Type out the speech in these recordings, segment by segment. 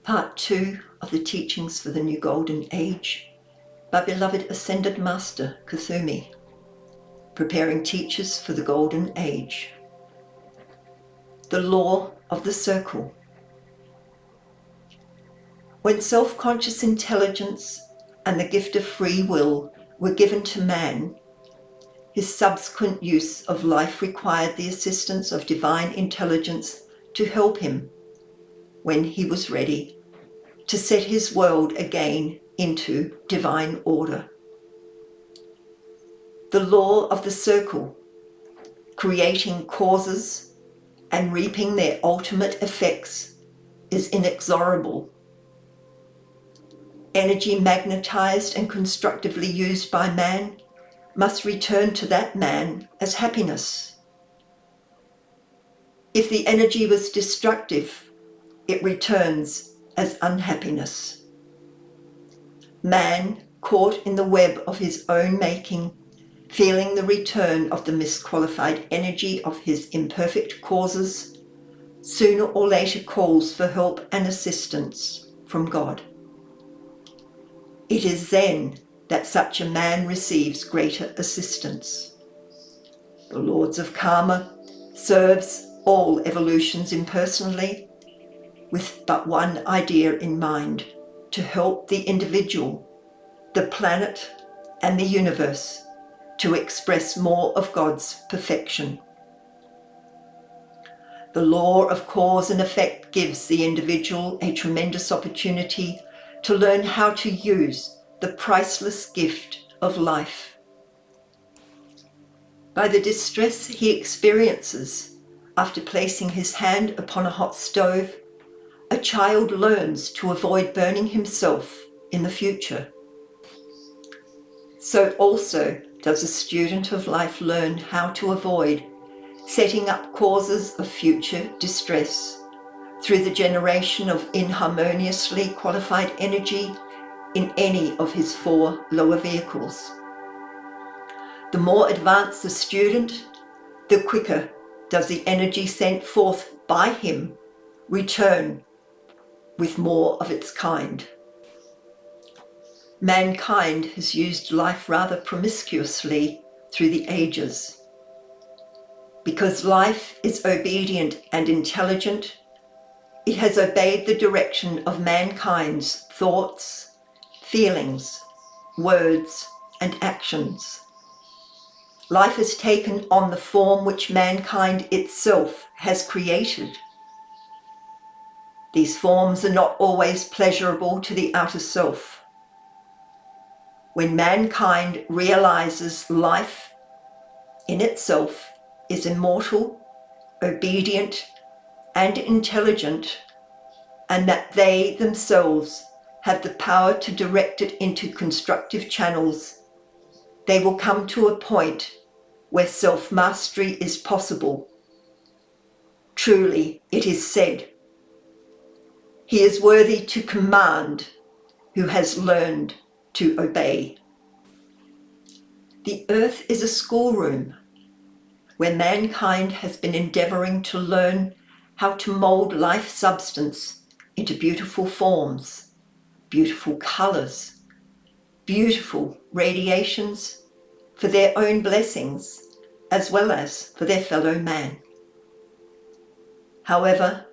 Part 2 of the Teachings for the New Golden Age by beloved Ascended Master Kuthumi, preparing teachers for the Golden Age. The Law of the Circle. When self-conscious intelligence and the gift of free will were given to man, his subsequent use of life required the assistance of divine intelligence to help him, when he was ready, to set his world again into divine order. The law of the circle, creating causes and reaping their ultimate effects, is inexorable. Energy magnetized and constructively used by man must return to that man as happiness. If the energy was destructive, it returns as unhappiness. Man, caught in the web of his own making, feeling the return of the misqualified energy of his imperfect causes, sooner or later calls for help and assistance from God. It is then that such a man receives greater assistance. The Lords of Karma serves all evolutions impersonally, with but one idea in mind: to help the individual, the planet, and the universe to express more of God's perfection. The law of cause and effect gives the individual a tremendous opportunity to learn how to use the priceless gift of life. By the distress he experiences after placing his hand upon a hot stove, a child learns to avoid burning himself in the future. So also does a student of life learn how to avoid setting up causes of future distress through the generation of inharmoniously qualified energy in any of his 4 lower vehicles. The more advanced the student, the quicker does the energy sent forth by him return with more of its kind. Mankind has used life rather promiscuously through the ages. Because life is obedient and intelligent, it has obeyed the direction of mankind's thoughts, feelings, words, and actions. Life has taken on the form which mankind itself has created. These forms are not always pleasurable to the outer self. When mankind realizes life in itself is immortal, obedient, and intelligent, and that they themselves have the power to direct it into constructive channels, they will come to a point where self-mastery is possible. Truly, it is said, "He is worthy to command who has learned to obey." The earth is a schoolroom where mankind has been endeavoring to learn how to mold life substance into beautiful forms, beautiful colors, beautiful radiations for their own blessings as well as for their fellow man. However,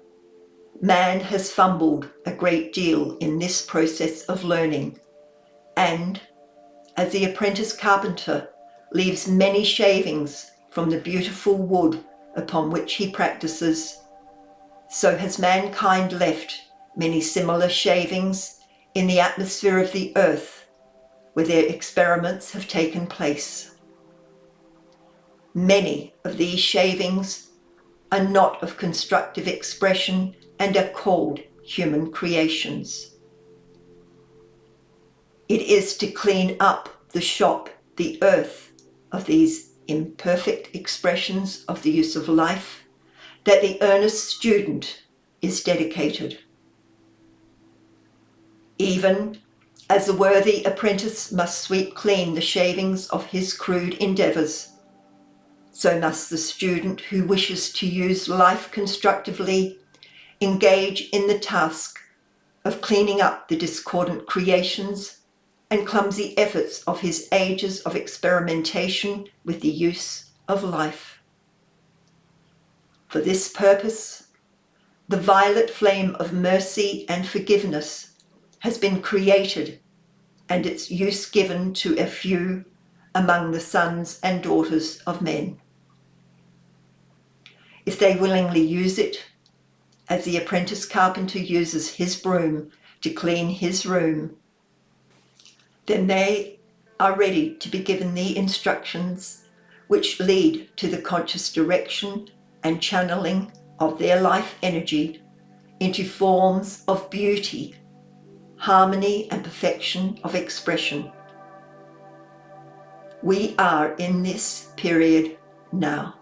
man has fumbled a great deal in this process of learning, and as the apprentice carpenter leaves many shavings from the beautiful wood upon which he practices, so has mankind left many similar shavings in the atmosphere of the earth where their experiments have taken place. Many of these shavings are not of constructive expression and are called human creations. It is to clean up the shop, the earth, of these imperfect expressions of the use of life that the earnest student is dedicated. Even as the worthy apprentice must sweep clean the shavings of his crude endeavors, so must the student who wishes to use life constructively engage in the task of cleaning up the discordant creations and clumsy efforts of his ages of experimentation with the use of life. For this purpose, the violet flame of mercy and forgiveness has been created and its use given to a few among the sons and daughters of men. If they willingly use it, as the apprentice carpenter uses his broom to clean his room, then they are ready to be given the instructions which lead to the conscious direction and channeling of their life energy into forms of beauty, harmony, and perfection of expression. We are in this period now.